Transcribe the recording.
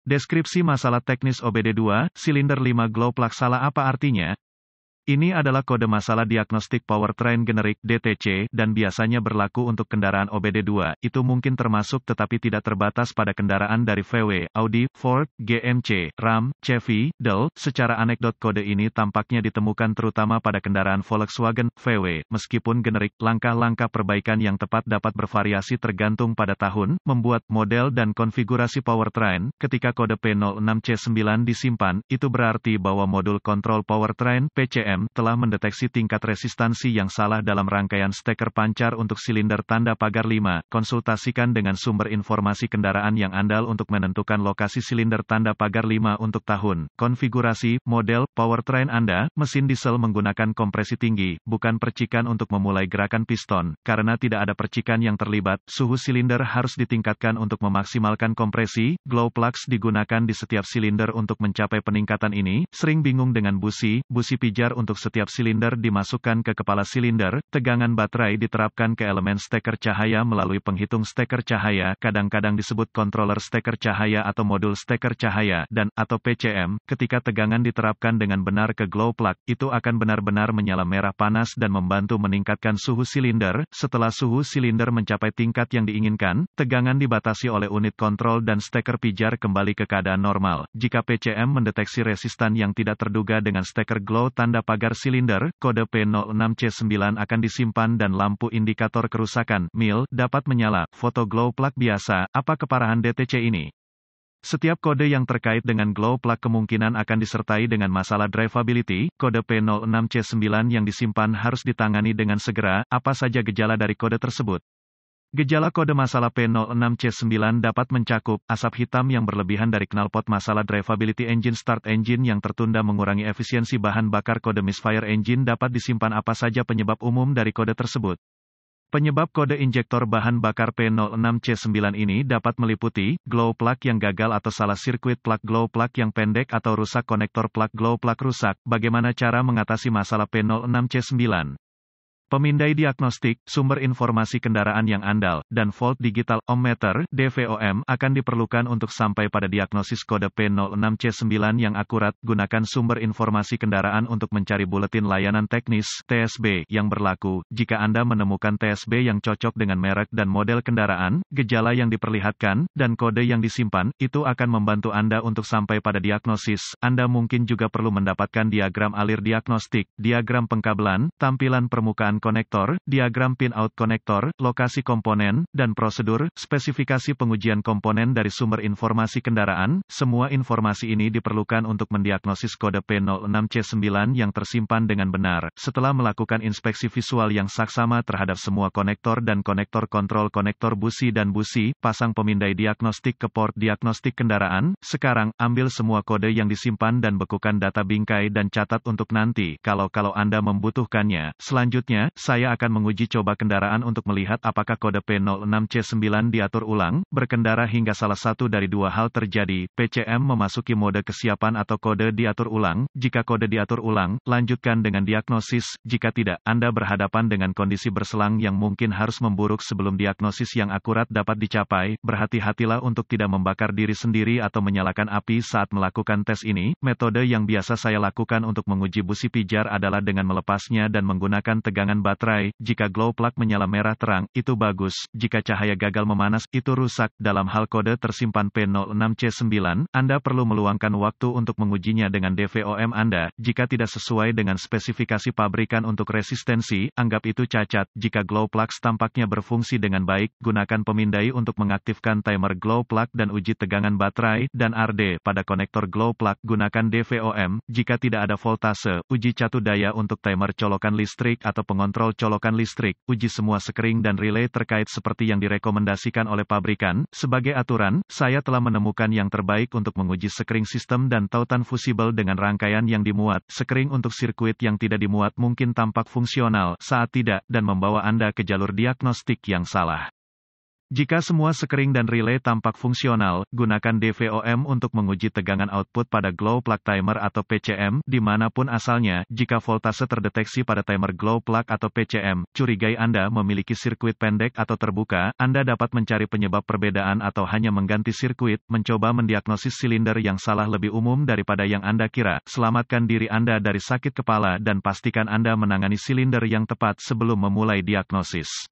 Deskripsi masalah teknis OBD2, silinder 5 glow plug salah apa artinya? Ini adalah kode masalah diagnostik powertrain generik (DTC) dan biasanya berlaku untuk kendaraan OBD2. Itu mungkin termasuk tetapi tidak terbatas pada kendaraan dari VW, Audi, Ford, GMC, Ram, Chevy, Dell. Secara anekdot kode ini tampaknya ditemukan terutama pada kendaraan Volkswagen, VW. Meskipun generik, langkah-langkah perbaikan yang tepat dapat bervariasi tergantung pada tahun, membuat, model dan konfigurasi powertrain. Ketika kode P06C9 disimpan, itu berarti bahwa modul kontrol powertrain (PCM) telah mendeteksi tingkat resistansi yang salah dalam rangkaian steker pancar untuk silinder tanda pagar 5. Konsultasikan dengan sumber informasi kendaraan yang andal untuk menentukan lokasi silinder tanda pagar 5 untuk tahun, konfigurasi, model, powertrain Anda. Mesin diesel menggunakan kompresi tinggi, bukan percikan untuk memulai gerakan piston. Karena tidak ada percikan yang terlibat, suhu silinder harus ditingkatkan untuk memaksimalkan kompresi. Glow plugs digunakan di setiap silinder untuk mencapai peningkatan ini. Sering bingung dengan busi pijar untuk setiap silinder dimasukkan ke kepala silinder. Tegangan baterai diterapkan ke elemen steker cahaya melalui penghitung steker cahaya, kadang-kadang disebut controller steker cahaya atau modul steker cahaya, dan atau PCM. Ketika tegangan diterapkan dengan benar ke glow plug, itu akan benar-benar menyala merah panas dan membantu meningkatkan suhu silinder. Setelah suhu silinder mencapai tingkat yang diinginkan, tegangan dibatasi oleh unit kontrol dan steker pijar kembali ke keadaan normal. Jika PCM mendeteksi resistan yang tidak terduga dengan steker glow tanda pagar silinder, kode P06C9 akan disimpan dan lampu indikator kerusakan (MIL) dapat menyala. Foto glow plug biasa, apa keparahan DTC ini? Setiap kode yang terkait dengan glow plug kemungkinan akan disertai dengan masalah drivability. Kode P06C9 yang disimpan harus ditangani dengan segera. Apa saja gejala dari kode tersebut? Gejala kode masalah P06C9 dapat mencakup asap hitam yang berlebihan dari knalpot, masalah drivability, engine start, engine yang tertunda, mengurangi efisiensi bahan bakar. Kode misfire engine dapat disimpan. Apa saja penyebab umum dari kode tersebut? Penyebab kode injektor bahan bakar P06C9 ini dapat meliputi glow plug yang gagal atau salah sirkuit plug, glow plug yang pendek atau rusak, konektor plug, glow plug rusak. Bagaimana cara mengatasi masalah P06C9? Pemindai diagnostik, sumber informasi kendaraan yang andal, dan volt digital ohmmeter (DVOM) akan diperlukan untuk sampai pada diagnosis kode P06C9 yang akurat. Gunakan sumber informasi kendaraan untuk mencari buletin layanan teknis (TSB) yang berlaku. Jika Anda menemukan TSB yang cocok dengan merek dan model kendaraan, gejala yang diperlihatkan, dan kode yang disimpan, itu akan membantu Anda untuk sampai pada diagnosis. Anda mungkin juga perlu mendapatkan diagram alir diagnostik, diagram pengkabelan, tampilan permukaan konektor, diagram pin-out konektor, lokasi komponen, dan prosedur, spesifikasi pengujian komponen dari sumber informasi kendaraan. Semua informasi ini diperlukan untuk mendiagnosis kode P06C9 yang tersimpan dengan benar. Setelah melakukan inspeksi visual yang saksama terhadap semua konektor dan konektor kontrol, konektor busi dan busi, pasang pemindai diagnostik ke port diagnostik kendaraan. Sekarang, ambil semua kode yang disimpan dan bekukan data bingkai dan catat untuk nanti, kalau Anda membutuhkannya. Selanjutnya, saya akan menguji coba kendaraan untuk melihat apakah kode P06C9 diatur ulang. Berkendara hingga salah satu dari dua hal terjadi, PCM memasuki mode kesiapan atau kode diatur ulang. Jika kode diatur ulang, lanjutkan dengan diagnosis. Jika tidak, Anda berhadapan dengan kondisi berselang yang mungkin harus memburuk sebelum diagnosis yang akurat dapat dicapai. Berhati-hatilah untuk tidak membakar diri sendiri atau menyalakan api saat melakukan tes ini. Metode yang biasa saya lakukan untuk menguji busi pijar adalah dengan melepasnya dan menggunakan tegangan baterai. Jika glow plug menyala merah terang, itu bagus. Jika cahaya gagal memanas, itu rusak. Dalam hal kode tersimpan P06C9, Anda perlu meluangkan waktu untuk mengujinya dengan DVOM Anda. Jika tidak sesuai dengan spesifikasi pabrikan untuk resistensi, anggap itu cacat. Jika glow plugs tampaknya berfungsi dengan baik, gunakan pemindai untuk mengaktifkan timer glow plug dan uji tegangan baterai dan RD pada konektor glow plug. Gunakan DVOM. Jika tidak ada voltase, uji catu daya untuk timer colokan listrik atau pengontrol colokan listrik. Uji semua sekring dan relay terkait seperti yang direkomendasikan oleh pabrikan. Sebagai aturan, saya telah menemukan yang terbaik untuk menguji sekring sistem dan tautan fusibel dengan rangkaian yang dimuat. Sekring untuk sirkuit yang tidak dimuat mungkin tampak fungsional saat tidak, dan membawa Anda ke jalur diagnostik yang salah. Jika semua sekring dan relay tampak fungsional, gunakan DVOM untuk menguji tegangan output pada glow plug timer atau PCM, dimanapun asalnya. Jika voltase terdeteksi pada timer glow plug atau PCM, curigai Anda memiliki sirkuit pendek atau terbuka, Anda dapat mencari penyebab perbedaan atau hanya mengganti sirkuit, mencoba mendiagnosis silinder yang salah lebih umum daripada yang Anda kira. Selamatkan diri Anda dari sakit kepala dan pastikan Anda menangani silinder yang tepat sebelum memulai diagnosis.